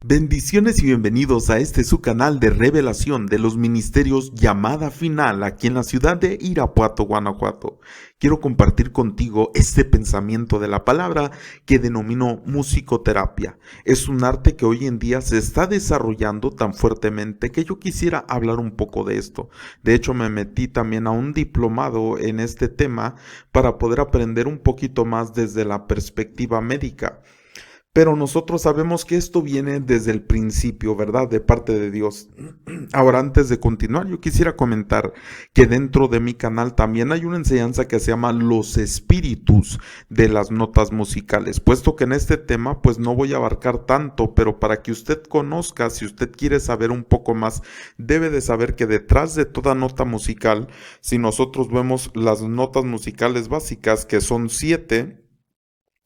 Bendiciones y bienvenidos a este su canal de revelación de los ministerios Llamada Final aquí en la ciudad de Irapuato, Guanajuato. Quiero compartir contigo este pensamiento de la palabra que denomino musicoterapia. Es un arte que hoy en día se está desarrollando tan fuertemente que yo quisiera hablar un poco de esto. De hecho, me metí también a un diplomado en este tema para poder aprender un poquito más desde la perspectiva médica. Pero nosotros sabemos que esto viene desde el principio, ¿verdad? De parte de Dios. Ahora, antes de continuar, yo quisiera comentar que dentro de mi canal también hay una enseñanza que se llama los espíritus de las notas musicales, puesto que en este tema pues no voy a abarcar tanto, pero para que usted conozca, si usted quiere saber un poco más, debe de saber que detrás de toda nota musical, si nosotros vemos las notas musicales básicas, que son 7,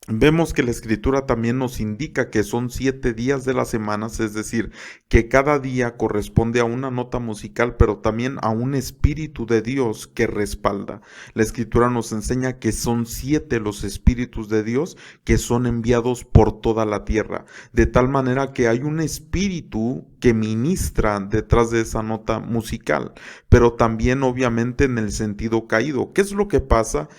vemos que la escritura también nos indica que son 7 días de las semanas, es decir, que cada día corresponde a una nota musical, pero también a un espíritu de Dios que respalda. La escritura nos enseña que son 7 los espíritus de Dios que son enviados por toda la tierra, de tal manera que hay un espíritu que ministra detrás de esa nota musical, pero también obviamente en el sentido caído. ¿Qué es lo que pasa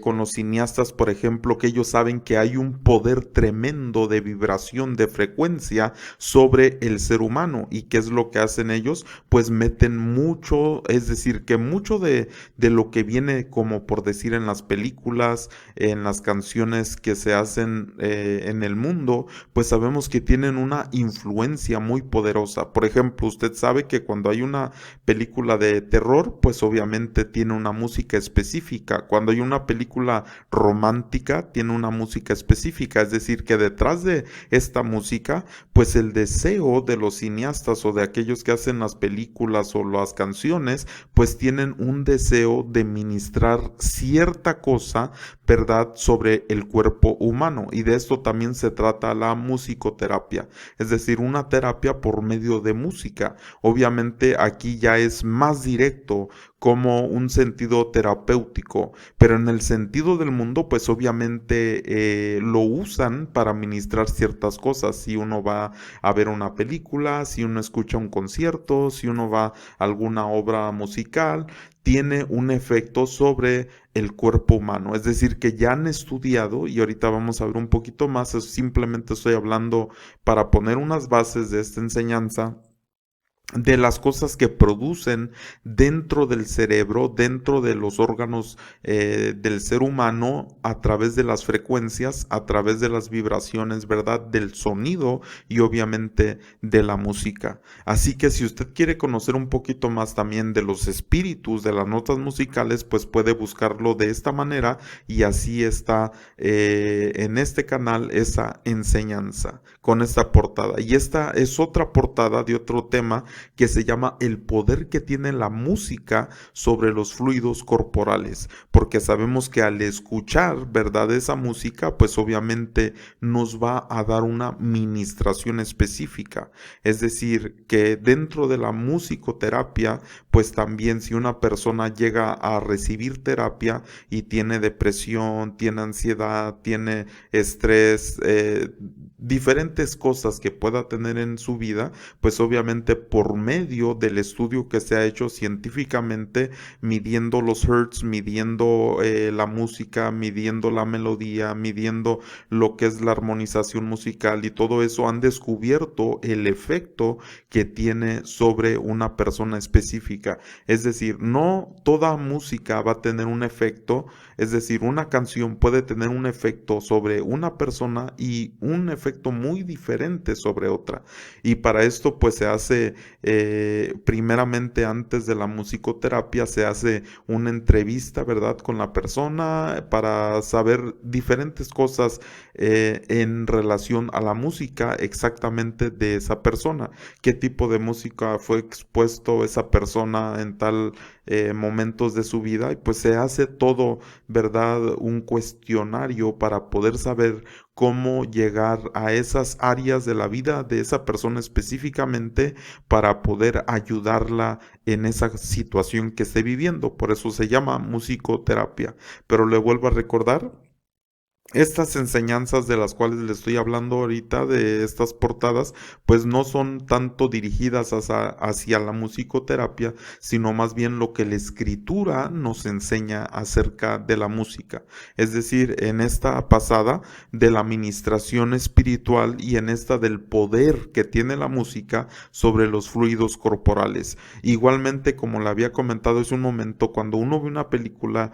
con los cineastas, por ejemplo, que ellos saben que hay un poder tremendo de vibración, de frecuencia sobre el ser humano? ¿Y qué es lo que hacen ellos? Pues meten mucho, es decir, que mucho de lo que viene, como por decir, en las películas, en las canciones que se hacen en el mundo, pues sabemos que tienen una influencia muy poderosa. Por ejemplo, usted sabe que cuando hay una película de terror, pues obviamente tiene una música específica. Cuando hay una película romántica, tiene una música específica. Es decir, que detrás de esta música, pues el deseo de los cineastas o de aquellos que hacen las películas o las canciones, pues tienen un deseo de ministrar cierta cosa, ¿verdad?, sobre el cuerpo humano. Y de esto también se trata la musicoterapia, es decir, una terapia por medio de música. Obviamente aquí ya es más directo, como un sentido terapéutico, pero en el sentido del mundo, pues obviamente lo usan para ministrar ciertas cosas. Si uno va a ver una película, si uno escucha un concierto, si uno va a alguna obra musical, tiene un efecto sobre el cuerpo humano. Es decir, que ya han estudiado, y ahorita vamos a ver un poquito más, simplemente estoy hablando para poner unas bases de esta enseñanza, de las cosas que producen dentro del cerebro, dentro de los órganos del ser humano, a través de las frecuencias, a través de las vibraciones, ¿verdad?, del sonido y obviamente de la música. Así que si usted quiere conocer un poquito más también de los espíritus de las notas musicales, pues puede buscarlo de esta manera, y así está en este canal esa enseñanza con esta portada. Y esta es otra portada de otro tema que se llama el poder que tiene la música sobre los fluidos corporales, porque sabemos que al escuchar, ¿verdad?, esa música, pues obviamente nos va a dar una ministración específica. Es decir, que dentro de la musicoterapia, pues también si una persona llega a recibir terapia y tiene depresión, tiene ansiedad, tiene estrés, diferentes cosas que pueda tener en su vida, pues obviamente por medio del estudio que se ha hecho científicamente, midiendo los hertz, midiendo la música, midiendo la melodía, midiendo lo que es la armonización musical y todo eso, han descubierto el efecto que tiene sobre una persona específica. Es decir, no toda música va a tener un efecto, es decir, una canción puede tener un efecto sobre una persona y un efecto muy diferente sobre otra. Y para esto pues se hace primeramente, antes de la musicoterapia, se hace una entrevista, ¿verdad?, con la persona para saber diferentes cosas en relación a la música exactamente de esa persona, qué tipo de música fue expuesto esa persona en tal momentos de su vida, y pues se hace todo, ¿verdad?, un cuestionario para poder saber cómo llegar a esas áreas de la vida de esa persona específicamente, para poder ayudarla en esa situación que esté viviendo. Por eso se llama musicoterapia. Pero le vuelvo a recordar Estas enseñanzas de las cuales le estoy hablando ahorita, de estas portadas, pues no son tanto dirigidas hacia la musicoterapia, sino más bien lo que la escritura nos enseña acerca de la música. Es decir, en esta pasada de la administración espiritual y en esta del poder que tiene la música sobre los fluidos corporales. Igualmente, como le había comentado hace un momento, cuando uno ve una película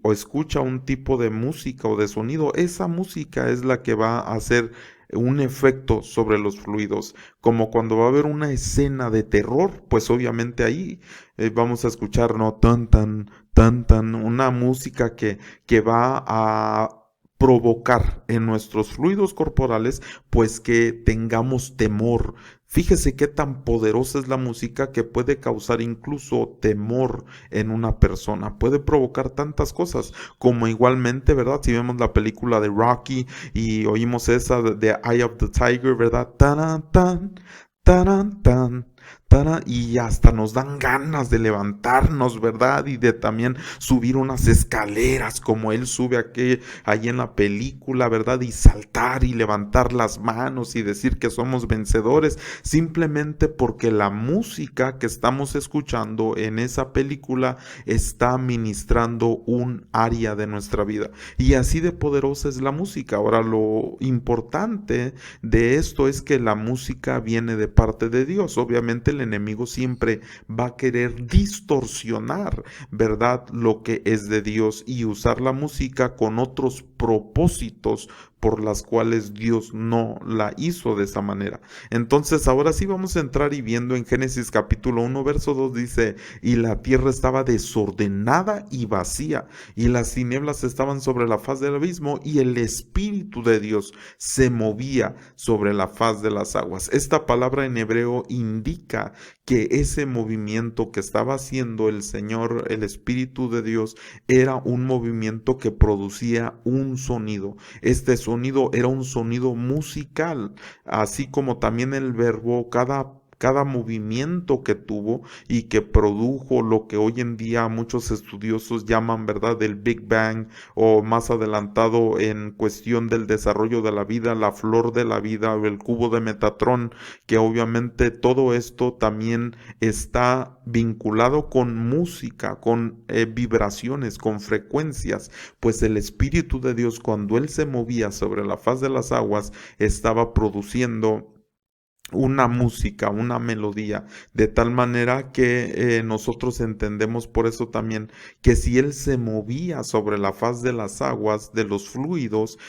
o escucha un tipo de música o de sonido, esa música es la que va a hacer un efecto sobre los fluidos, como cuando va a haber una escena de terror, pues obviamente ahí vamos a escuchar, no, tan, tan, tan, tan, una música que va a provocar en nuestros fluidos corporales, pues que tengamos temor. Fíjese qué tan poderosa es la música que puede causar incluso temor en una persona, puede provocar tantas cosas, como igualmente, ¿verdad? Si vemos la película de Rocky y oímos esa de Eye of the Tiger, ¿verdad? Taran, tan, taran, tan, y hasta nos dan ganas de levantarnos, ¿verdad? Y de también subir unas escaleras como él sube aquí, ahí en la película, ¿verdad? Y saltar y levantar las manos y decir que somos vencedores, simplemente porque la música que estamos escuchando en esa película está ministrando un área de nuestra vida. Y así de poderosa es la música. Ahora, lo importante de esto es que la música viene de parte de Dios. Obviamente el enemigo siempre va a querer distorsionar, ¿verdad?, lo que es de Dios y usar la música con otros propósitos por las cuales Dios no la hizo de esa manera. Entonces ahora sí vamos a entrar y viendo en Génesis capítulo 1 verso 2 dice, y la tierra estaba desordenada y vacía, y las tinieblas estaban sobre la faz del abismo, y el Espíritu de Dios se movía sobre la faz de las aguas. Esta palabra en hebreo indica que ese movimiento que estaba haciendo el Señor, el Espíritu de Dios, era un movimiento que producía un sonido. Este sonido era un sonido musical, así como también el verbo, cada movimiento que tuvo y que produjo lo que hoy en día muchos estudiosos llaman, ¿verdad?, del Big Bang, o más adelantado en cuestión del desarrollo de la vida, la flor de la vida o el cubo de Metatrón, que obviamente todo esto también está vinculado con música, con vibraciones, con frecuencias, pues el Espíritu de Dios, cuando Él se movía sobre la faz de las aguas, estaba produciendo una música, una melodía, de tal manera que nosotros entendemos por eso también que si Él se movía sobre la faz de las aguas, de los fluidos,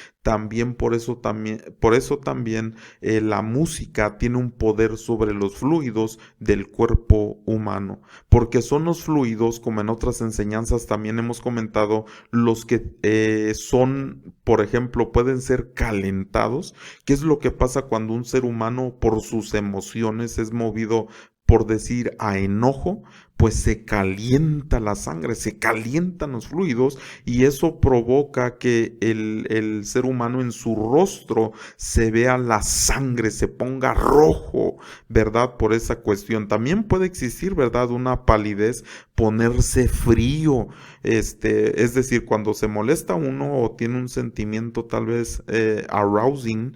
por eso también la música tiene un poder sobre los fluidos del cuerpo humano, porque son los fluidos, como en otras enseñanzas también hemos comentado, los que son, por ejemplo, pueden ser calentados. ¿Qué es lo que pasa cuando un ser humano por sus emociones es movido, por decir, a enojo? Pues se calienta la sangre, se calientan los fluidos y eso provoca que el ser humano en su rostro se vea la sangre, se ponga rojo, ¿verdad? Por esa cuestión. También puede existir, ¿verdad?, una palidez, ponerse frío, es decir, cuando se molesta uno o tiene un sentimiento tal vez arousing,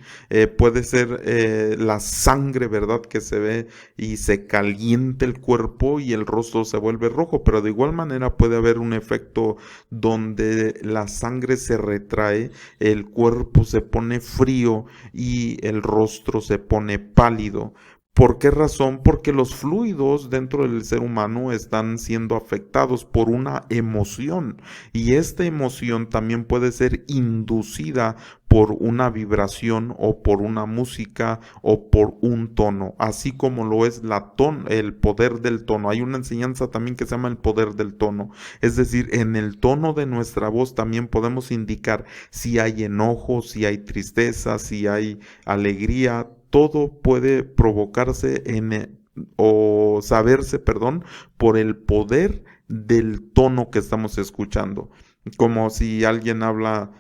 puede ser la sangre, ¿verdad?, que se ve y se calienta el cuerpo y el rostro se vuelve rojo, pero de igual manera puede haber un efecto donde la sangre se retrae, el cuerpo se pone frío y el rostro se pone pálido. ¿Por qué razón? Porque los fluidos dentro del ser humano están siendo afectados por una emoción y esta emoción también puede ser inducida por una vibración o por una música o por un tono, así como lo es el poder del tono. Hay una enseñanza también que se llama el poder del tono, es decir, en el tono de nuestra voz también podemos indicar si hay enojo, si hay tristeza, si hay alegría. Todo puede provocarse o saberse, perdón, por el poder del tono que estamos escuchando. Como si alguien habla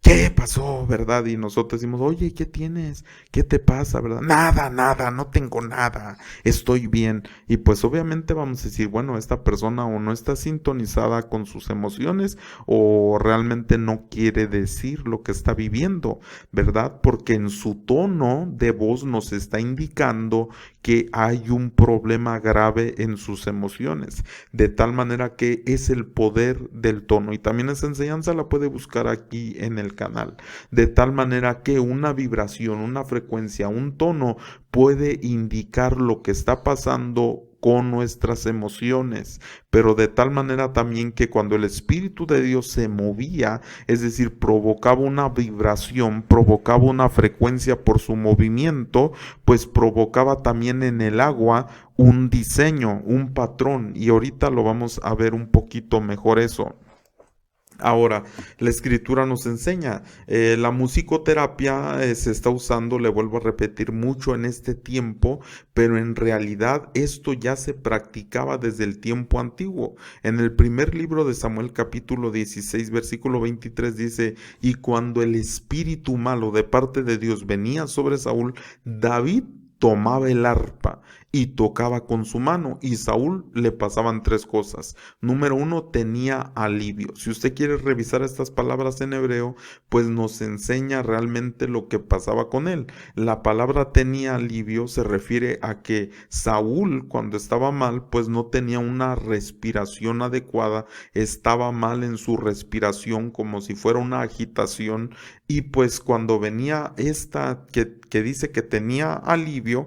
¿qué pasó, verdad? Y nosotros decimos, oye, ¿qué tienes? ¿Qué te pasa, verdad? Nada, nada, no tengo nada, estoy bien. Y pues obviamente vamos a decir, bueno, esta persona o no está sintonizada con sus emociones o realmente no quiere decir lo que está viviendo, ¿verdad? Porque en su tono de voz nos está indicando que hay un problema grave en sus emociones, de tal manera que es el poder del tono. Y también esa enseñanza la puede buscar aquí en el canal, de tal manera que una vibración, una frecuencia, un tono puede indicar lo que está pasando con nuestras emociones, pero de tal manera también que cuando el Espíritu de Dios se movía, es decir, provocaba una vibración, provocaba una frecuencia por su movimiento, pues provocaba también en el agua un diseño, un patrón, y ahorita lo vamos a ver un poquito mejor eso. Ahora, la escritura nos enseña, la musicoterapia se está usando, le vuelvo a repetir, mucho en este tiempo, pero en realidad esto ya se practicaba desde el tiempo antiguo. En el primer libro de Samuel capítulo 16 versículo 23 dice, y cuando el espíritu malo de parte de Dios venía sobre Saúl, David tomaba el arpa y tocaba con su mano, y Saúl le pasaban tres cosas. Número uno, tenía alivio. Si usted quiere revisar estas palabras en hebreo, pues nos enseña realmente lo que pasaba con él. La palabra tenía alivio se refiere a que Saúl, cuando estaba mal, pues no tenía una respiración adecuada, estaba mal en su respiración, como si fuera una agitación, y pues cuando venía esta que dice que tenía alivio,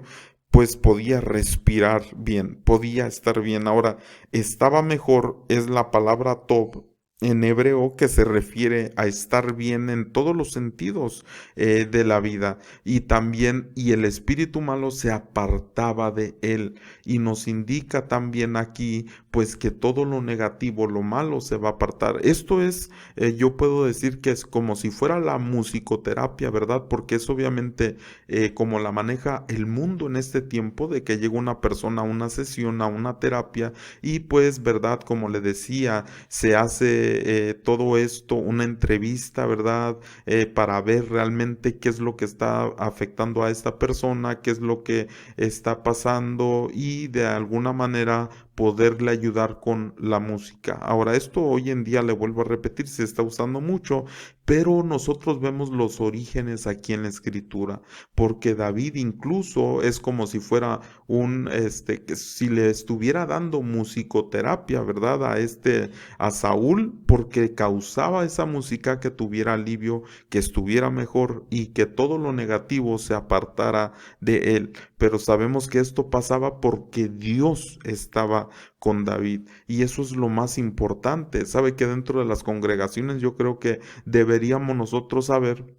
pues podía respirar bien, podía estar bien. Ahora, estaba mejor es la palabra Tob en hebreo, que se refiere a estar bien en todos los sentidos de la vida, y también, y el espíritu malo se apartaba de él, y nos indica también aquí pues que todo lo negativo, lo malo se va a apartar. Esto es, yo puedo decir que es como si fuera la musicoterapia, ¿verdad? Porque es obviamente como la maneja el mundo en este tiempo, de que llega una persona a una sesión, a una terapia, y pues, ¿verdad? Como le decía, se hace todo esto, una entrevista, ¿verdad? Para ver realmente qué es lo que está afectando a esta persona, qué es lo que está pasando, y de alguna manera poderle ayudar con la música. Ahora, esto hoy en día, le vuelvo a repetir, se está usando mucho, pero nosotros vemos los orígenes aquí en la escritura, porque David incluso es como si fuera que si le estuviera dando musicoterapia, ¿verdad? A Saúl, porque causaba esa música que tuviera alivio, que estuviera mejor y que todo lo negativo se apartara de él. Pero sabemos que esto pasaba porque Dios estaba con David, y eso es lo más importante. Sabe que dentro de las congregaciones yo creo que deberíamos nosotros saber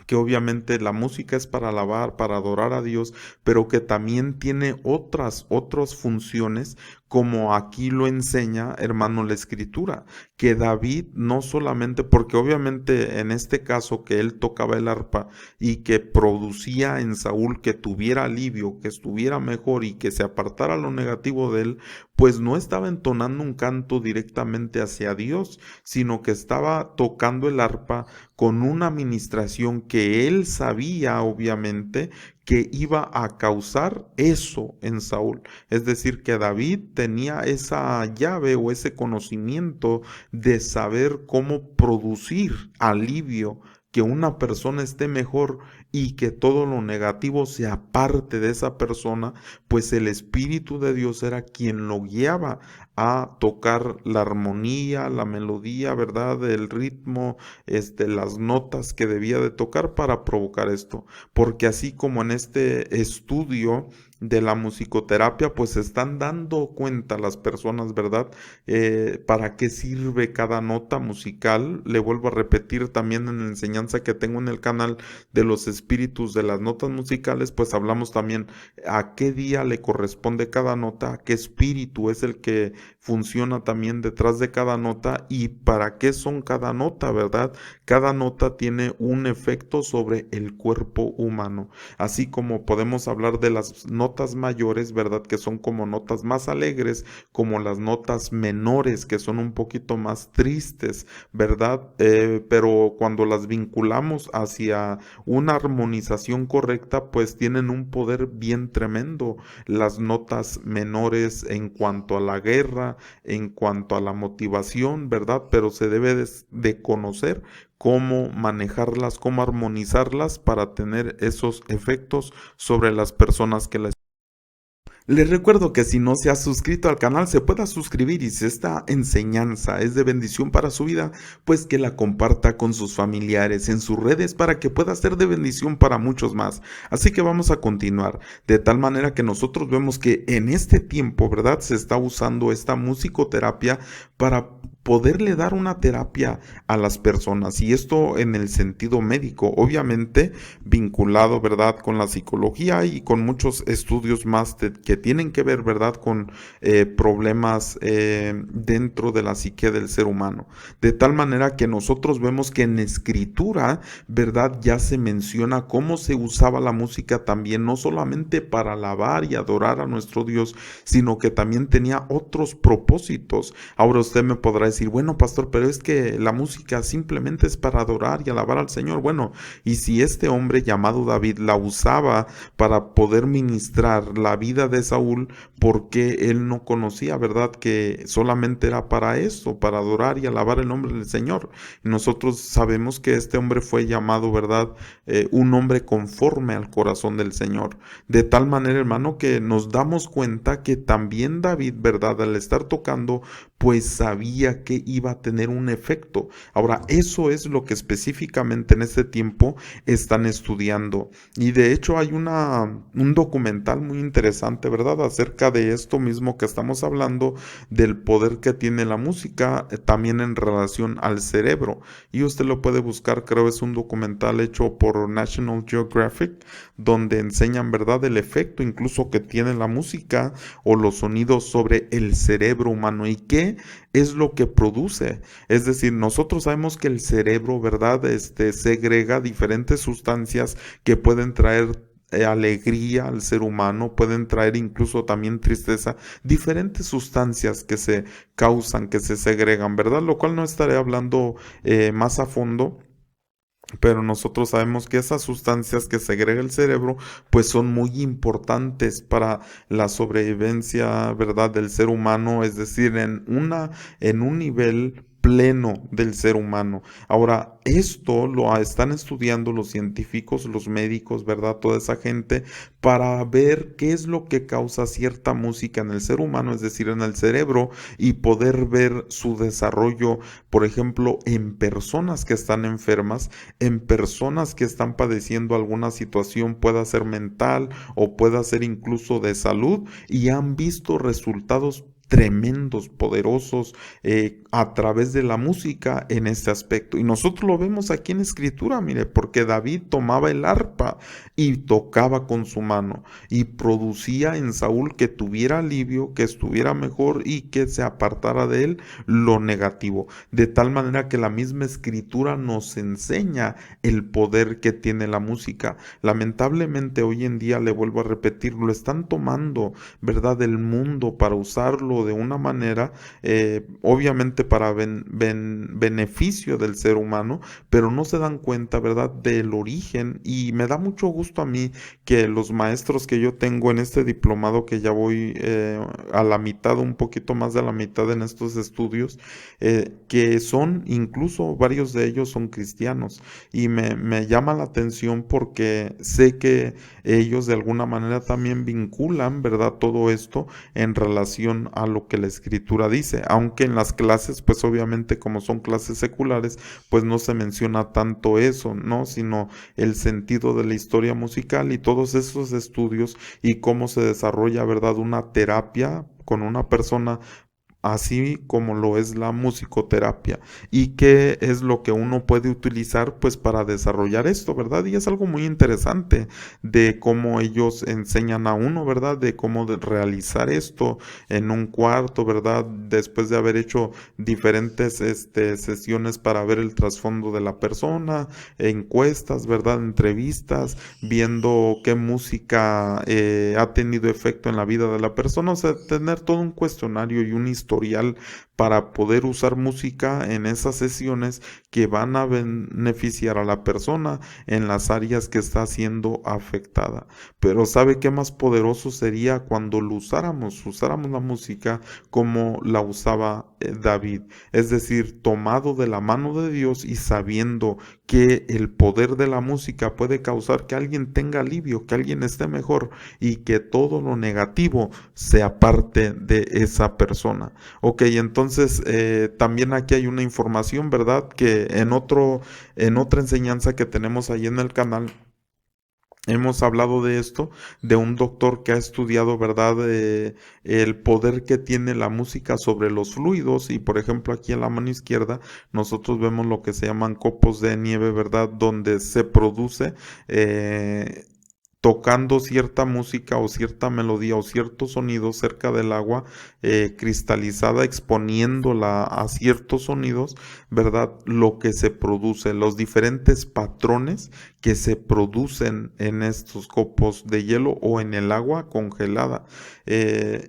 que obviamente la música es para alabar, para adorar a Dios, pero que también tiene otras funciones, como aquí lo enseña, hermano, la escritura, que David no solamente, porque obviamente en este caso que él tocaba el arpa y que producía en Saúl que tuviera alivio, que estuviera mejor y que se apartara lo negativo de él, pues no estaba entonando un canto directamente hacia Dios, sino que estaba tocando el arpa con una administración que él sabía, obviamente, que iba a causar eso en Saúl. Es decir, que David tenía esa llave o ese conocimiento de saber cómo producir alivio, que una persona esté mejor y que todo lo negativo se aparte de esa persona, pues el Espíritu de Dios era quien lo guiaba a tocar la armonía, la melodía, ¿verdad? El ritmo, las notas que debía de tocar para provocar esto. Porque así como en este estudio de la musicoterapia, pues se están dando cuenta las personas, ¿verdad? Para qué sirve cada nota musical. Le vuelvo a repetir también en la enseñanza que tengo en el canal de los espíritus de las notas musicales, pues hablamos también a qué día le corresponde cada nota, qué espíritu es el que funciona también detrás de cada nota y para qué son cada nota, ¿verdad? Cada nota tiene un efecto sobre el cuerpo humano, así como podemos hablar de las notas notas mayores, ¿verdad? Que son como notas más alegres, como las notas menores, que son un poquito más tristes, ¿verdad? Pero cuando las vinculamos hacia una armonización correcta, pues tienen un poder bien tremendo. Las notas menores en cuanto a la guerra, en cuanto a la motivación, ¿verdad? Pero se debe de conocer cómo manejarlas, cómo armonizarlas para tener esos efectos sobre las personas que las... Les recuerdo que si no se ha suscrito al canal se pueda suscribir, y si esta enseñanza es de bendición para su vida, pues que la comparta con sus familiares en sus redes para que pueda ser de bendición para muchos más. Así que vamos a continuar, de tal manera que nosotros vemos que en este tiempo, ¿verdad? Se está usando esta musicoterapia para poderle dar una terapia a las personas, y esto en el sentido médico, obviamente vinculado, ¿verdad?, con la psicología y con muchos estudios más que tienen que ver, ¿verdad?, con problemas dentro de la psique del ser humano. De tal manera que nosotros vemos que en escritura, ¿verdad?, ya se menciona cómo se usaba la música también, no solamente para alabar y adorar a nuestro Dios, sino que también tenía otros propósitos. Ahora usted me podrá decir, bueno, pastor, pero es que la música simplemente es para adorar y alabar al Señor. Bueno, y si este hombre llamado David la usaba para poder ministrar la vida de Saúl, ¿por qué él no conocía, verdad, que solamente era para eso, para adorar y alabar el nombre del Señor? Nosotros sabemos que este hombre fue llamado, verdad, un hombre conforme al corazón del Señor. De tal manera, hermano, que nos damos cuenta que también David, verdad, al estar tocando, pues sabía que iba a tener un efecto. Ahora, eso es lo que específicamente en este tiempo están estudiando. Y de hecho hay un documental muy interesante, ¿verdad?, acerca de esto mismo que estamos hablando, del poder que tiene la música, también en relación al cerebro. Y usted lo puede buscar, creo es un documental hecho por National Geographic, donde enseñan, ¿verdad?, el efecto incluso que tiene la música o los sonidos sobre el cerebro humano y qué es lo que produce. Es decir, nosotros sabemos que el cerebro, ¿verdad?, segrega diferentes sustancias que pueden traer alegría al ser humano, pueden traer incluso también tristeza, diferentes sustancias que se causan, que se segregan, ¿verdad? Lo cual no estaré hablando más a fondo. Pero nosotros sabemos que esas sustancias que segrega el cerebro, pues son muy importantes para la sobrevivencia, ¿verdad?, del ser humano, es decir, en un nivel pleno del ser humano. Ahora, esto lo están estudiando los científicos, los médicos, ¿verdad?, toda esa gente, para ver qué es lo que causa cierta música en el ser humano, es decir, en el cerebro, y poder ver su desarrollo, por ejemplo, en personas que están enfermas, en personas que están padeciendo alguna situación, pueda ser mental o pueda ser incluso de salud, y han visto resultados tremendos, poderosos, a través de la música en este aspecto. Y nosotros lo vemos aquí en escritura, mire, porque David tomaba el arpa y tocaba con su mano y producía en Saúl que tuviera alivio, que estuviera mejor y que se apartara de él lo negativo. De tal manera que la misma escritura nos enseña el poder que tiene la música. Lamentablemente hoy en día, le vuelvo a repetir, lo están tomando, ¿verdad?, del mundo para usarlo de una manera, obviamente para beneficio del ser humano, pero no se dan cuenta, ¿verdad?, del origen. Y me da mucho gusto a mí que los maestros que yo tengo en este diplomado, que ya voy a la mitad, un poquito más de la mitad en estos estudios, que son, incluso varios de ellos son cristianos, y me llama la atención porque sé que ellos de alguna manera también vinculan, ¿verdad?, todo esto en relación a lo que la escritura dice, aunque en las clases, pues obviamente como son clases seculares, pues no se menciona tanto eso, ¿no?, sino el sentido de la historia musical y todos esos estudios y cómo se desarrolla, ¿verdad?, una terapia con una persona así como lo es la musicoterapia, y qué es lo que uno puede utilizar pues para desarrollar esto, ¿verdad? Y es algo muy interesante de cómo ellos enseñan a uno, ¿verdad? De cómo realizar esto en un cuarto, ¿verdad? Después de haber hecho diferentes sesiones para ver el trasfondo de la persona, encuestas, ¿verdad? Entrevistas, viendo qué música ha tenido efecto en la vida de la persona, o sea, tener todo un cuestionario y un historial para poder usar música en esas sesiones que van a beneficiar a la persona en las áreas que está siendo afectada. Pero ¿sabe qué más poderoso sería cuando lo usáramos la música como la usaba David? Es decir, tomado de la mano de Dios y sabiendo que el poder de la música puede causar que alguien tenga alivio, que alguien esté mejor y que todo lo negativo sea parte de esa persona. Ok, entonces también aquí hay una información, ¿verdad? Que en otra enseñanza que tenemos ahí en el canal, hemos hablado de esto, de un doctor que ha estudiado, ¿verdad?, el poder que tiene la música sobre los fluidos. Y por ejemplo, aquí en la mano izquierda, nosotros vemos lo que se llaman copos de nieve, ¿verdad?, donde se produce tocando cierta música o cierta melodía o cierto sonido cerca del agua cristalizada, exponiéndola a ciertos sonidos, ¿verdad? Lo que se produce, los diferentes patrones que se producen en estos copos de hielo o en el agua congelada.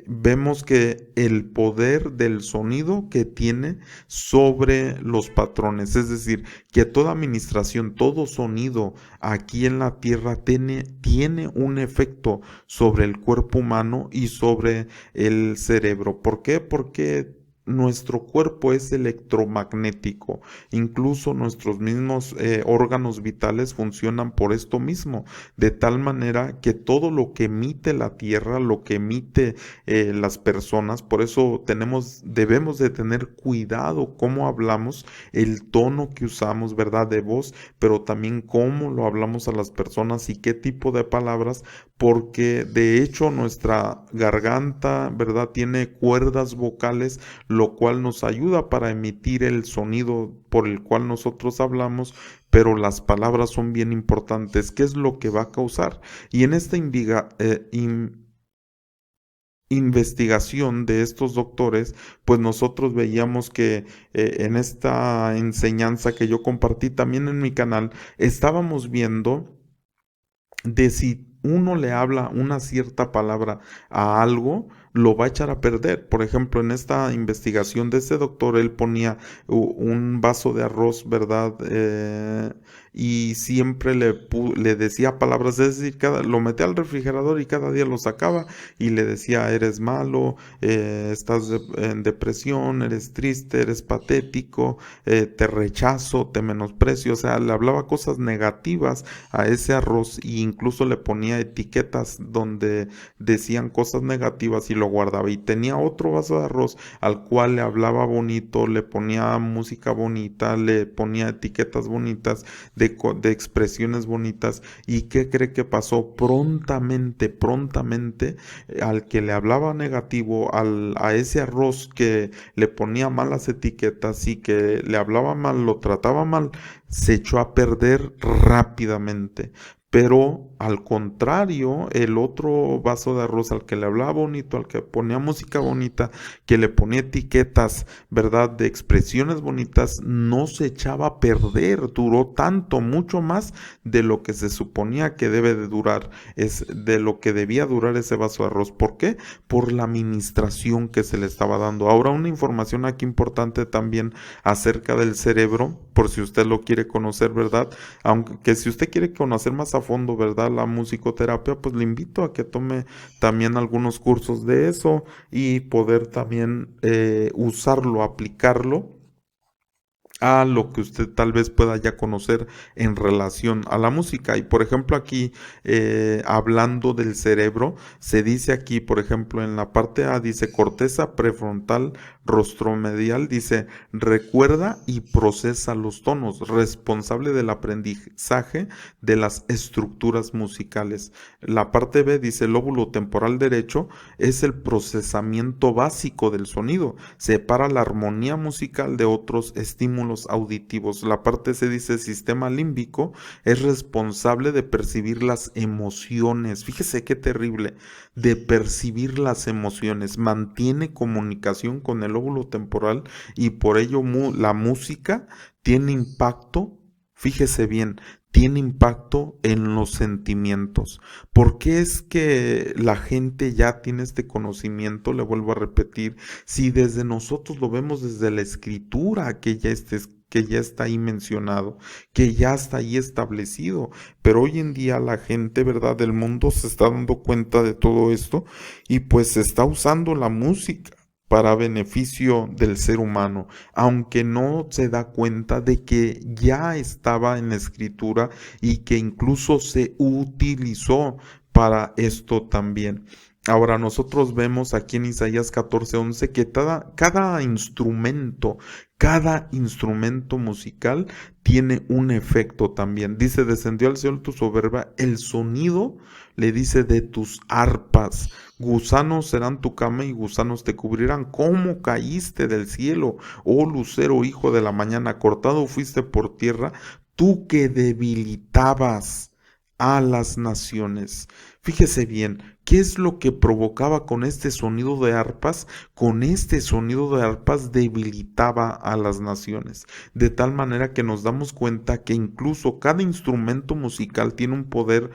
Vemos que el poder del sonido que tiene sobre los patrones, es decir, que toda administración, todo sonido aquí en la tierra tiene un efecto sobre el cuerpo humano y sobre el cerebro. ¿Por qué? Porque nuestro cuerpo es electromagnético, incluso nuestros mismos órganos vitales funcionan por esto mismo, de tal manera que todo lo que emite la tierra, lo que emite las personas, por eso debemos de tener cuidado cómo hablamos, el tono que usamos, ¿verdad? De voz, pero también cómo lo hablamos a las personas y qué tipo de palabras, porque de hecho nuestra garganta, ¿verdad?, tiene cuerdas vocales, lo cual nos ayuda para emitir el sonido por el cual nosotros hablamos, pero las palabras son bien importantes. ¿Qué es lo que va a causar? Y en esta investigación de estos doctores, pues nosotros veíamos que en esta enseñanza que yo compartí también en mi canal, estábamos viendo de si uno le habla una cierta palabra a algo, lo va a echar a perder. Por ejemplo, en esta investigación de este doctor, él ponía un vaso de arroz, ¿verdad? Y siempre le decía palabras, es decir, lo metía al refrigerador y cada día lo sacaba y le decía, eres malo, estás en depresión, eres triste, eres patético, te rechazo, te menosprecio. O sea, le hablaba cosas negativas a ese arroz e incluso le ponía etiquetas donde decían cosas negativas y lo guardaba. Y tenía otro vaso de arroz al cual le hablaba bonito, le ponía música bonita, le ponía etiquetas bonitas de expresiones bonitas. ¿Y qué cree que pasó? Prontamente, al que le hablaba negativo, a ese arroz que le ponía malas etiquetas y que le hablaba mal, lo trataba mal, se echó a perder rápidamente. Pero al contrario, el otro vaso de arroz al que le hablaba bonito, al que ponía música bonita, que le ponía etiquetas, ¿verdad?, de expresiones bonitas, no se echaba a perder, duró tanto, mucho más de lo que se suponía que debe de durar, es de lo que debía durar ese vaso de arroz. ¿Por qué? Por la administración que se le estaba dando. Ahora, una información aquí importante también acerca del cerebro, por si usted lo quiere conocer, ¿verdad? Aunque si usted quiere conocer más a fondo, ¿verdad?, la musicoterapia, pues le invito a que tome también algunos cursos de eso y poder también usarlo, aplicarlo a lo que usted tal vez pueda ya conocer en relación a la música. Y por ejemplo aquí, hablando del cerebro, se dice aquí, por ejemplo, en la parte A, dice corteza prefrontal rostromedial, dice recuerda y procesa los tonos, responsable del aprendizaje de las estructuras musicales. La parte B dice lóbulo temporal derecho es el procesamiento básico del sonido, separa la armonía musical de otros estímulos auditivos. La parte C dice sistema límbico es responsable de percibir las emociones. Fíjese qué terrible, de percibir las emociones. Mantiene comunicación con el lóbulo temporal y por ello la música tiene impacto. Fíjese bien, tiene impacto en los sentimientos. ¿Por qué es que la gente ya tiene este conocimiento? Le vuelvo a repetir, si desde nosotros lo vemos desde la escritura que ya está ahí mencionado, que ya está ahí establecido, pero hoy en día la gente, ¿verdad?, del mundo se está dando cuenta de todo esto y pues se está usando la música para beneficio del ser humano, aunque no se da cuenta de que ya estaba en la escritura y que incluso se utilizó para esto también. Ahora nosotros vemos aquí en Isaías 14:11 que cada instrumento musical tiene un efecto también. Dice, descendió al cielo tu soberbia, el sonido, le dice, de tus arpas. Gusanos serán tu cama y gusanos te cubrirán. ¿Cómo caíste del cielo, oh lucero, hijo de la mañana? Cortado fuiste por tierra, tú que debilitabas a las naciones. Fíjese bien, ¿qué es lo que provocaba con este sonido de arpas? Con este sonido de arpas debilitaba a las naciones, de tal manera que nos damos cuenta que incluso cada instrumento musical tiene un poder.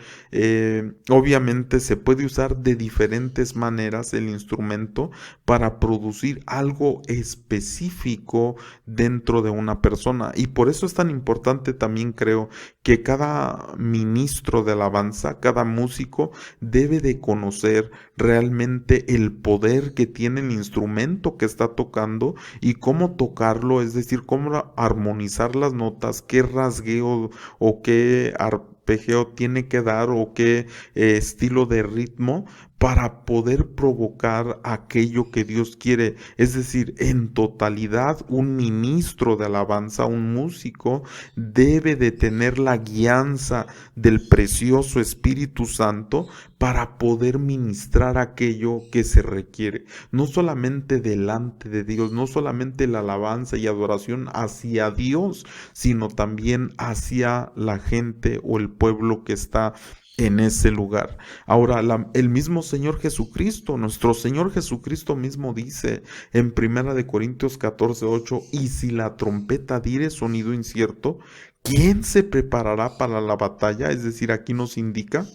Obviamente se puede usar de diferentes maneras el instrumento para producir algo específico dentro de una persona, y por eso es tan importante también, creo, que cada ministro de alabanza, cada músico, debe de conocer realmente el poder que tiene el instrumento que está tocando y cómo tocarlo, es decir, cómo armonizar las notas, qué rasgueo o qué arpegio tiene que dar o qué estilo de ritmo para poder provocar aquello que Dios quiere. Es decir, en totalidad, un ministro de alabanza, un músico, debe de tener la guianza del precioso Espíritu Santo para poder ministrar aquello que se requiere, no solamente delante de Dios, no solamente la alabanza y adoración hacia Dios, sino también hacia la gente o el pueblo que está en ese lugar. Ahora, el mismo Señor Jesucristo, nuestro Señor Jesucristo mismo dice en 1 Corintios 14:8, y si la trompeta diere sonido incierto, ¿quién se preparará para la batalla? Es decir, aquí nos indica,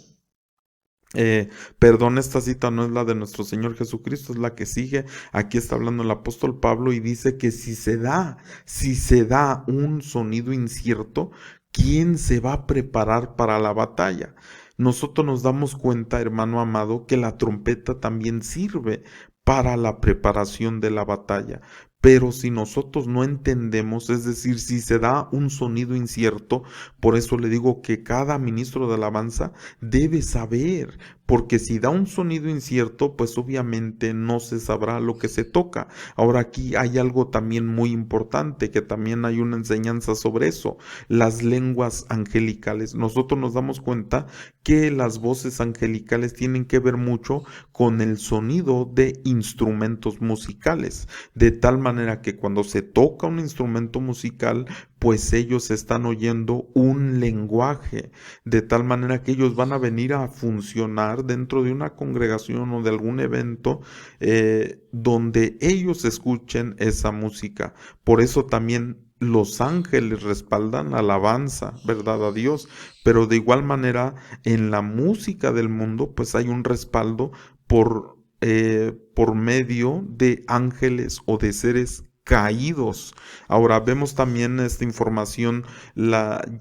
perdón, esta cita no es la de nuestro Señor Jesucristo, es la que sigue. Aquí está hablando el apóstol Pablo y dice que si se da un sonido incierto, ¿quién se va a preparar para la batalla? Nosotros nos damos cuenta, hermano amado, que la trompeta también sirve para la preparación de la batalla. Pero si nosotros no entendemos, es decir, si se da un sonido incierto, por eso le digo que cada ministro de alabanza debe saber, porque si da un sonido incierto, pues obviamente no se sabrá lo que se toca. Ahora aquí hay algo también muy importante, que también hay una enseñanza sobre eso, las lenguas angelicales. Nosotros nos damos cuenta que las voces angelicales tienen que ver mucho con el sonido de instrumentos musicales, de tal manera que cuando se toca un instrumento musical, pues ellos están oyendo un lenguaje, de tal manera que ellos van a venir a funcionar dentro de una congregación o de algún evento donde ellos escuchen esa música. Por eso también los ángeles respaldan la alabanza, ¿verdad?, a Dios, pero de igual manera en la música del mundo pues hay un respaldo por medio de ángeles o de seres caídos. Ahora vemos también esta información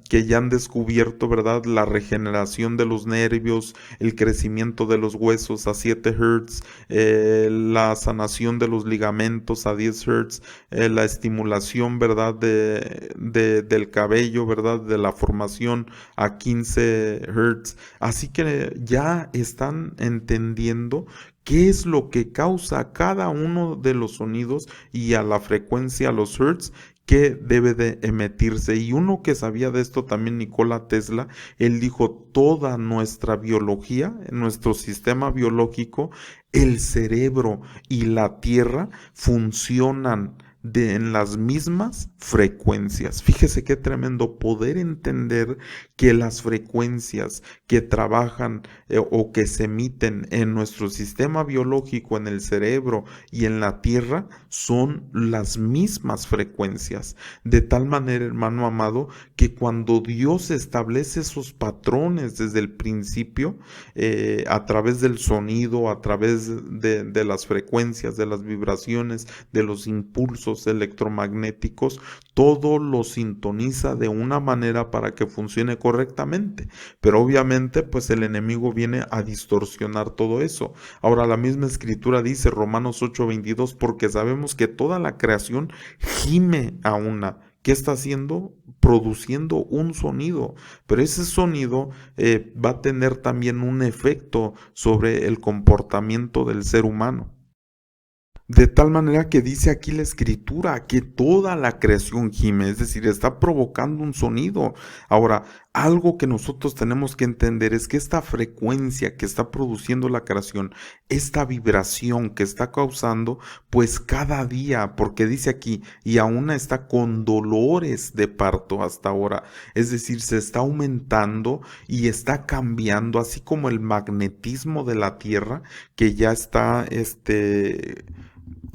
que ya han descubierto, ¿verdad? La regeneración de los nervios, el crecimiento de los huesos a 7 Hz, la sanación de los ligamentos a 10 Hz, la estimulación, ¿verdad? Del cabello, ¿verdad? De la formación a 15 Hz. Así que ya están entendiendo qué es lo que causa cada uno de los sonidos y a la frecuencia, a los hertz, que debe de emitirse. Y uno que sabía de esto también, Nikola Tesla, él dijo: toda nuestra biología, nuestro sistema biológico, el cerebro y la tierra funcionan en las mismas frecuencias. Fíjese qué tremendo poder entender que las frecuencias que trabajan o que se emiten en nuestro sistema biológico, en el cerebro y en la tierra, son las mismas frecuencias. De tal manera, hermano amado, que cuando Dios establece esos patrones desde el principio, a través del sonido, a través de las frecuencias, de las vibraciones, de los impulsos electromagnéticos, todo lo sintoniza de una manera para que funcione correctamente. Pero obviamente, pues el enemigo viene a distorsionar todo eso. Ahora, la misma escritura dice, Romanos 8:22, porque sabemos que toda la creación gime a una. ¿Qué está haciendo? Produciendo un sonido, pero ese sonido va a tener también un efecto sobre el comportamiento del ser humano. De tal manera que dice aquí la escritura que toda la creación gime, es decir, está provocando un sonido. Ahora, algo que nosotros tenemos que entender es que esta frecuencia que está produciendo la creación, esta vibración que está causando, pues cada día, porque dice aquí, y aún está con dolores de parto hasta ahora, es decir, se está aumentando y está cambiando, así como el magnetismo de la Tierra, que ya está,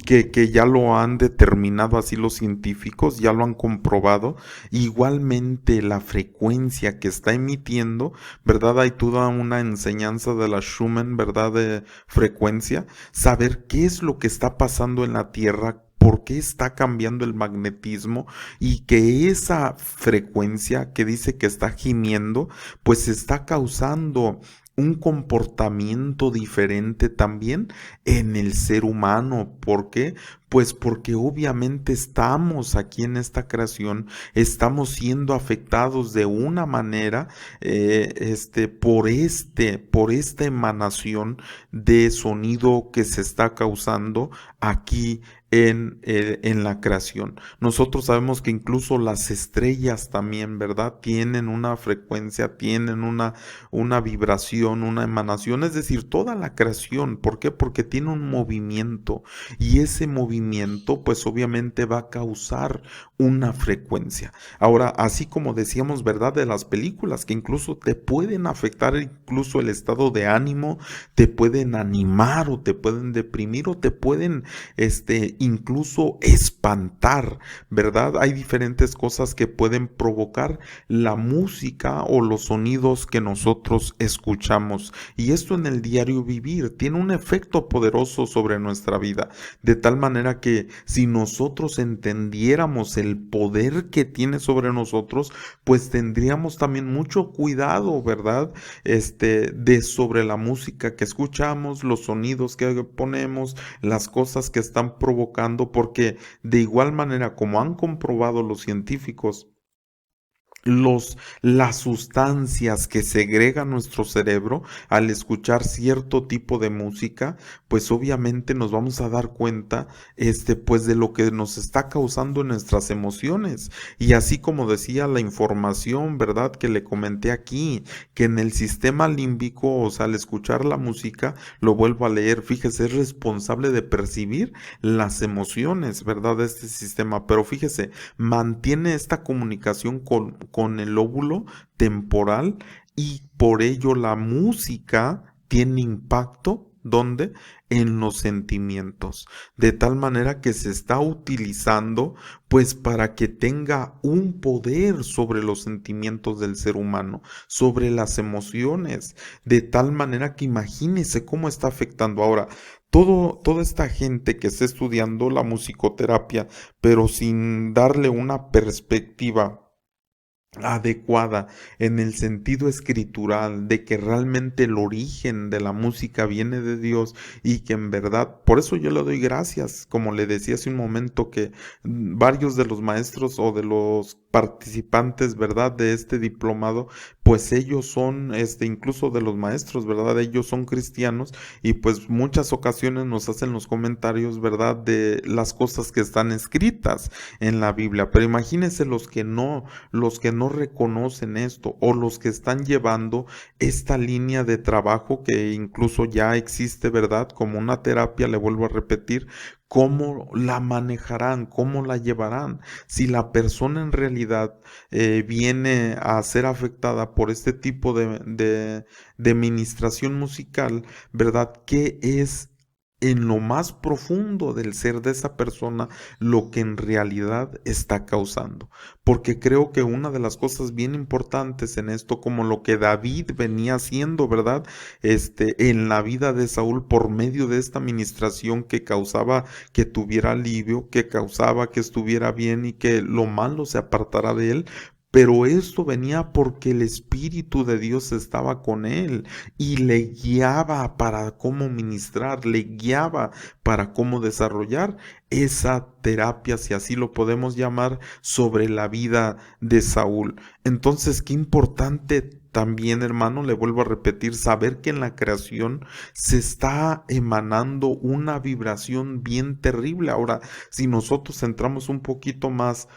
que ya lo han determinado así los científicos, ya lo han comprobado. Igualmente la frecuencia que está emitiendo, ¿verdad? Hay toda una enseñanza de la Schumann, ¿verdad? De frecuencia, saber qué es lo que está pasando en la Tierra, por qué está cambiando el magnetismo y que esa frecuencia que dice que está gimiendo, pues está causando un comportamiento diferente también en el ser humano. ¿Por qué? Pues porque obviamente estamos aquí en esta creación, estamos siendo afectados de una manera por esta emanación de sonido que se está causando aquí en la creación. Nosotros sabemos que incluso las estrellas también, ¿verdad? Tienen una frecuencia, tienen una vibración, una emanación, es decir, toda la creación. ¿Por qué? Porque tiene un movimiento y ese movimiento pues obviamente va a causar una frecuencia. Ahora, así como decíamos, ¿verdad? De las películas que incluso te pueden afectar incluso el estado de ánimo, te pueden animar o te pueden deprimir o te pueden incluso espantar, ¿verdad? Hay diferentes cosas que pueden provocar la música o los sonidos que nosotros escuchamos. Y esto en el diario vivir tiene un efecto poderoso sobre nuestra vida, de tal manera que si nosotros entendiéramos el poder que tiene sobre nosotros, pues tendríamos también mucho cuidado, ¿verdad? De sobre la música que escuchamos, los sonidos que ponemos, las cosas que están provocando, porque de igual manera como han comprobado los científicos, las sustancias que segrega nuestro cerebro al escuchar cierto tipo de música, pues obviamente nos vamos a dar cuenta, pues de lo que nos está causando en nuestras emociones. Y así como decía la información, ¿verdad? Que le comenté aquí, que en el sistema límbico, o sea, al escuchar la música, lo vuelvo a leer, fíjese, es responsable de percibir las emociones, ¿verdad? De este sistema. Pero fíjese, mantiene esta comunicación con el lóbulo temporal y por ello la música tiene impacto ¿Dónde? En los sentimientos. De tal manera que se está utilizando pues para que tenga un poder sobre los sentimientos del ser humano, sobre las emociones, de tal manera que imagínese cómo está afectando ahora. Toda esta gente que está estudiando la musicoterapia, pero sin darle una perspectiva adecuada en el sentido escritural de que realmente el origen de la música viene de Dios y que en verdad, por eso yo le doy gracias, como le decía hace un momento, que varios de los maestros o de los participantes, ¿verdad? De este diplomado, pues ellos son, incluso de los maestros, ¿verdad? Ellos son cristianos y pues muchas ocasiones nos hacen los comentarios, ¿verdad? De las cosas que están escritas en la Biblia, pero imagínense los que no reconocen esto o los que están llevando esta línea de trabajo que incluso ya existe, ¿verdad? Como una terapia, le vuelvo a repetir, ¿cómo la manejarán? ¿Cómo la llevarán? Si la persona en realidad viene a ser afectada por este tipo de ministración musical, ¿verdad? ¿Qué es en lo más profundo del ser de esa persona lo que en realidad está causando? Porque creo que una de las cosas bien importantes en esto, como lo que David venía haciendo, ¿verdad? En la vida de Saúl por medio de esta administración que causaba que tuviera alivio, que causaba que estuviera bien y que lo malo se apartara de él. Pero esto venía porque el Espíritu de Dios estaba con él y le guiaba para cómo ministrar, le guiaba para cómo desarrollar esa terapia, si así lo podemos llamar, sobre la vida de Saúl. Entonces, qué importante también, hermano, le vuelvo a repetir, saber que en la creación se está emanando una vibración bien terrible. Ahora, si nosotros entramos un poquito más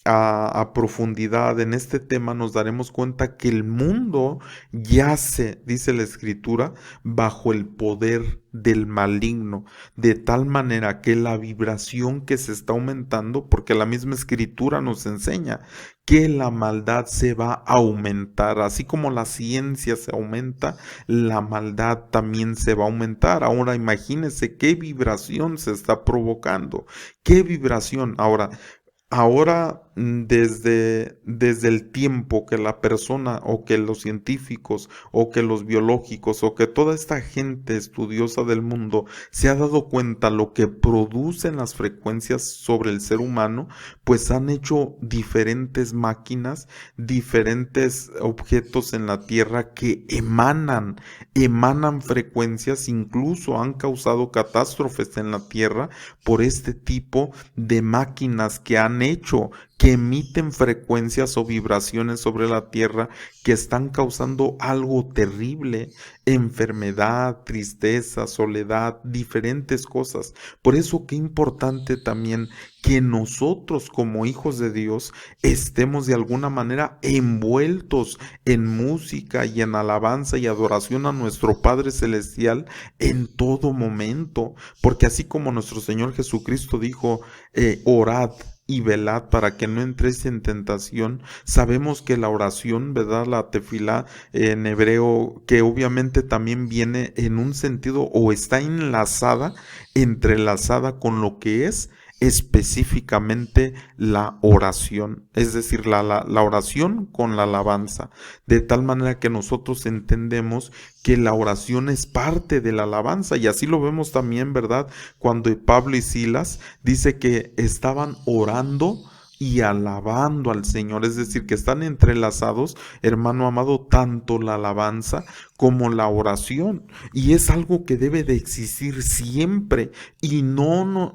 a profundidad en este tema, nos daremos cuenta que el mundo yace, dice la escritura, bajo el poder del maligno, de tal manera que la vibración que se está aumentando, porque la misma escritura nos enseña que la maldad se va a aumentar, así como la ciencia se aumenta, la maldad también se va a aumentar. Ahora imagínense qué vibración se está provocando, qué vibración. Ahora, desde el tiempo que la persona o que los científicos o que los biológicos o que toda esta gente estudiosa del mundo se ha dado cuenta lo que producen las frecuencias sobre el ser humano, pues han hecho diferentes máquinas, diferentes objetos en la Tierra que emanan frecuencias, incluso han causado catástrofes en la Tierra por este tipo de máquinas que han hecho, que emiten frecuencias o vibraciones sobre la tierra que están causando algo terrible, enfermedad, tristeza, soledad, diferentes cosas. Por eso qué importante también que nosotros como hijos de Dios estemos de alguna manera envueltos en música y en alabanza y adoración a nuestro Padre Celestial en todo momento, porque así como nuestro Señor Jesucristo dijo, orad y velad para que no entréis en tentación. Sabemos que la oración, ¿verdad? La tefilá en hebreo, que obviamente también viene en un sentido o está entrelazada con lo que es específicamente la oración, es decir, la oración con la alabanza, de tal manera que nosotros entendemos que la oración es parte de la alabanza y así lo vemos también, ¿verdad? Cuando Pablo y Silas dice que estaban orando y alabando al Señor, es decir, que están entrelazados, hermano amado, tanto la alabanza como la oración, y es algo que debe de existir siempre y no,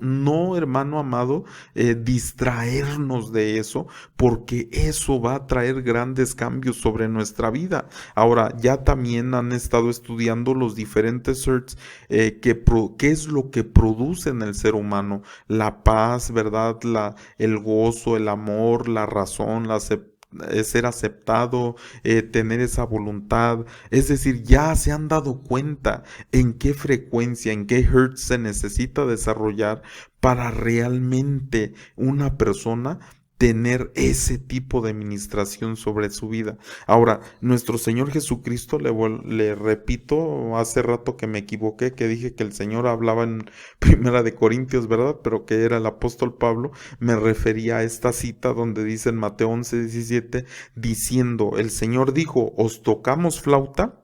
hermano amado, distraernos de eso, porque eso va a traer grandes cambios sobre nuestra vida. Ahora, ya también han estado estudiando los diferentes search, qué es lo que produce en el ser humano, la paz, ¿verdad? El gozo, el amor, la razón, ser aceptado, tener esa voluntad. Es decir, ya se han dado cuenta en qué frecuencia, en qué hertz se necesita desarrollar para realmente una persona tener ese tipo de ministración sobre su vida. Ahora, nuestro Señor Jesucristo, le repito, hace rato que me equivoqué, que dije que el Señor hablaba en Primera de Corintios, ¿verdad? Pero que era el apóstol Pablo, me refería a esta cita donde dice en Mateo 11:17, diciendo, el Señor dijo, ¿os tocamos flauta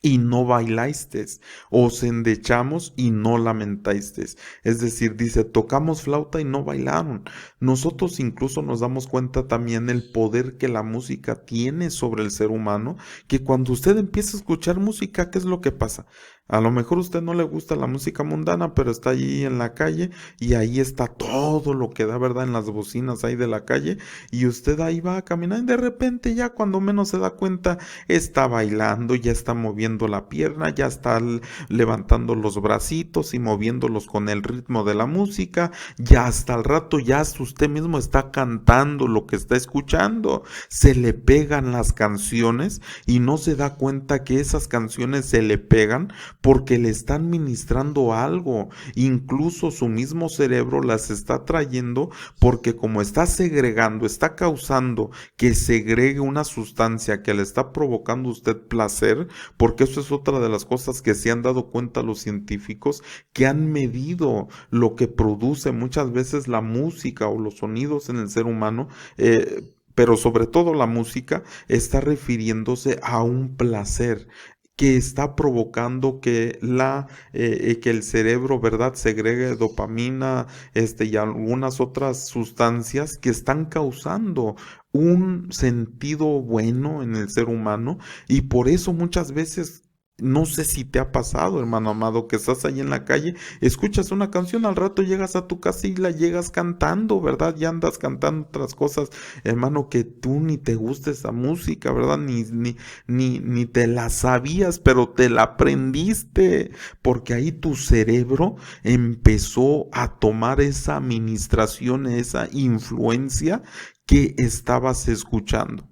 y no bailasteis, os endechamos y no lamentasteis? Es decir, dice, tocamos flauta y no bailaron. Nosotros incluso nos damos cuenta también el poder que la música tiene sobre el ser humano, que cuando usted empieza a escuchar música, ¿qué es lo que pasa? A lo mejor a usted no le gusta la música mundana, pero está allí en la calle y ahí está todo lo que da, ¿verdad? En las bocinas ahí de la calle, y usted ahí va a caminar y de repente ya cuando menos se da cuenta está bailando, ya está moviendo la pierna, ya está levantando los bracitos y moviéndolos con el ritmo de la música, ya hasta el rato ya usted mismo está cantando lo que está escuchando, se le pegan las canciones y no se da cuenta que esas canciones se le pegan porque le están ministrando algo, incluso su mismo cerebro las está trayendo porque como está segregando, está causando que segregue una sustancia que le está provocando a usted placer, porque eso es otra de las cosas que se han dado cuenta los científicos, que han medido lo que produce muchas veces la música o los sonidos en el ser humano, pero sobre todo la música está refiriéndose a un placer que está provocando que el cerebro, ¿verdad?, segregue dopamina, y algunas otras sustancias que están causando un sentido bueno en el ser humano, y por eso muchas veces, no sé si te ha pasado, hermano amado, que estás ahí en la calle, escuchas una canción, al rato llegas a tu casa y la llegas cantando, ¿verdad? Ya andas cantando otras cosas, hermano, que tú ni te gusta esa música, ¿verdad? Ni te la sabías, pero te la aprendiste, porque ahí tu cerebro empezó a tomar esa administración, esa influencia que estabas escuchando.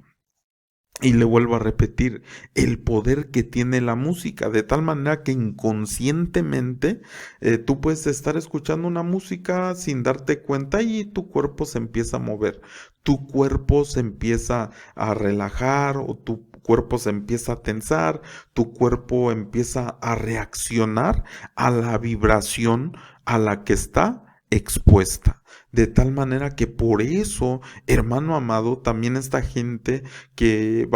Y le vuelvo a repetir, el poder que tiene la música, de tal manera que inconscientemente tú puedes estar escuchando una música sin darte cuenta y tu cuerpo se empieza a mover, tu cuerpo se empieza a relajar o tu cuerpo se empieza a tensar, tu cuerpo empieza a reaccionar a la vibración a la que está expuesta. De tal manera que por eso, hermano amado, también esta gente que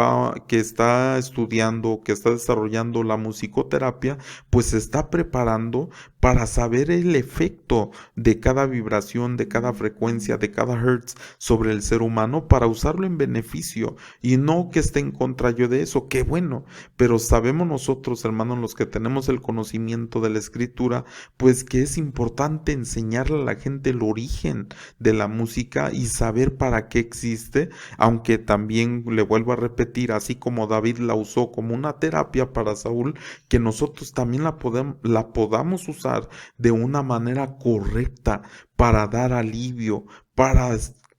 está estudiando, que está desarrollando la musicoterapia, pues se está preparando para saber el efecto de cada vibración, de cada frecuencia, de cada hertz sobre el ser humano para usarlo en beneficio, y no que esté en contra yo de eso, qué bueno, pero sabemos nosotros, hermanos, los que tenemos el conocimiento de la escritura, pues que es importante enseñarle a la gente el origen de la música y saber para qué existe, aunque también le vuelvo a repetir, así como David la usó como una terapia para Saúl, que nosotros también la podamos usar de una manera correcta para dar alivio, para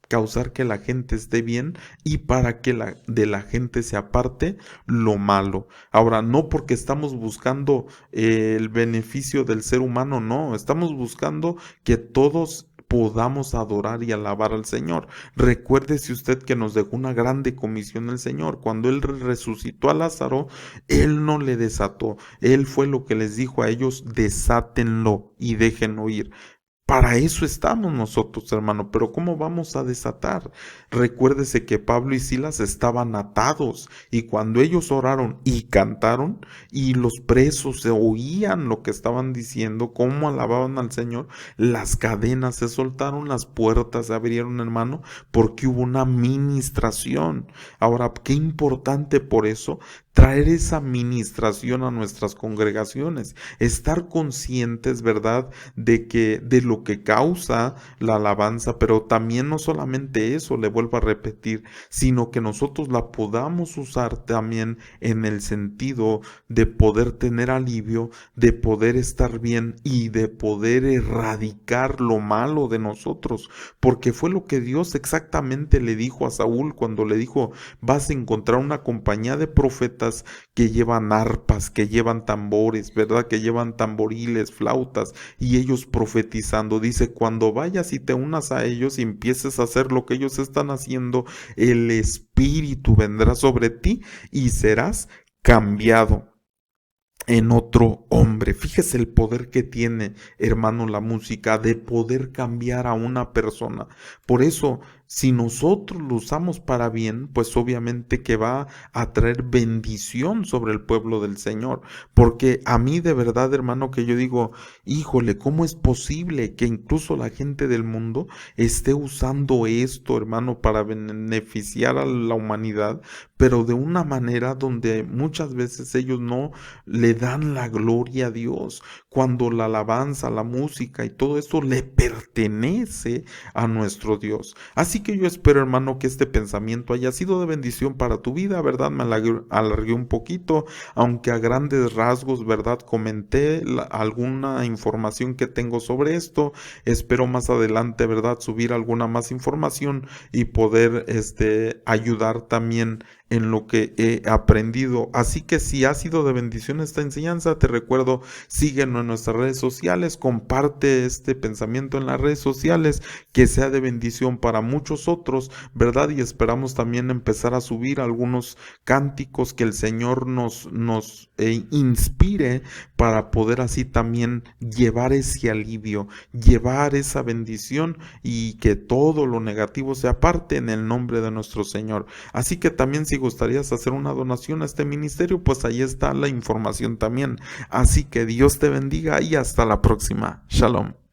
causar que la gente esté bien y para que de la gente se aparte lo malo. Ahora, no porque estamos buscando el beneficio del ser humano, no, estamos buscando que todos podamos adorar y alabar al Señor. Recuérdese usted que nos dejó una grande comisión el Señor. Cuando Él resucitó a Lázaro, Él no le desató. Él fue lo que les dijo a ellos: desátenlo y déjenlo ir. Para eso estamos nosotros, hermano, pero ¿cómo vamos a desatar? Recuérdese que Pablo y Silas estaban atados, y cuando ellos oraron y cantaron y los presos se oían lo que estaban diciendo, cómo alababan al Señor, las cadenas se soltaron, las puertas se abrieron, hermano, porque hubo una ministración. Ahora, qué importante por eso traer esa ministración a nuestras congregaciones, estar conscientes, ¿verdad?, de lo que causa la alabanza, pero también no solamente eso, le vuelvo a repetir, sino que nosotros la podamos usar también en el sentido de poder tener alivio, de poder estar bien y de poder erradicar lo malo de nosotros, porque fue lo que Dios exactamente le dijo a Saúl cuando le dijo: vas a encontrar una compañía de profetas muchas que llevan arpas, que llevan tambores, ¿verdad? Que llevan tamboriles, flautas, y ellos profetizando. Dice, cuando vayas y te unas a ellos y empieces a hacer lo que ellos están haciendo, el Espíritu vendrá sobre ti y serás cambiado en otro hombre. Fíjese el poder que tiene, hermano, la música, de poder cambiar a una persona. Por eso, si nosotros lo usamos para bien, pues obviamente que va a traer bendición sobre el pueblo del Señor. Porque a mí de verdad, hermano, que yo digo, híjole, ¿cómo es posible que incluso la gente del mundo esté usando esto, hermano, para beneficiar a la humanidad, pero de una manera donde muchas veces ellos no le dan la gloria a Dios, cuando la alabanza, la música y todo esto le pertenece a nuestro Dios? Así que yo espero, hermano, que este pensamiento haya sido de bendición para tu vida, ¿verdad? Me alargué un poquito, aunque a grandes rasgos, ¿verdad? Comenté alguna información que tengo sobre esto. Espero más adelante, ¿verdad? Subir alguna más información y poder ayudar también en lo que he aprendido. Así que si ha sido de bendición esta enseñanza, te recuerdo, síguenos en nuestras redes sociales, comparte este pensamiento en las redes sociales, que sea de bendición para muchos otros, ¿verdad? Y esperamos también empezar a subir algunos cánticos que el Señor nos inspire para poder así también llevar ese alivio, llevar esa bendición y que todo lo negativo se aparte en el nombre de nuestro Señor. Así que también si gustarías hacer una donación a este ministerio, pues ahí está la información también. Así que Dios te bendiga y hasta la próxima. Shalom.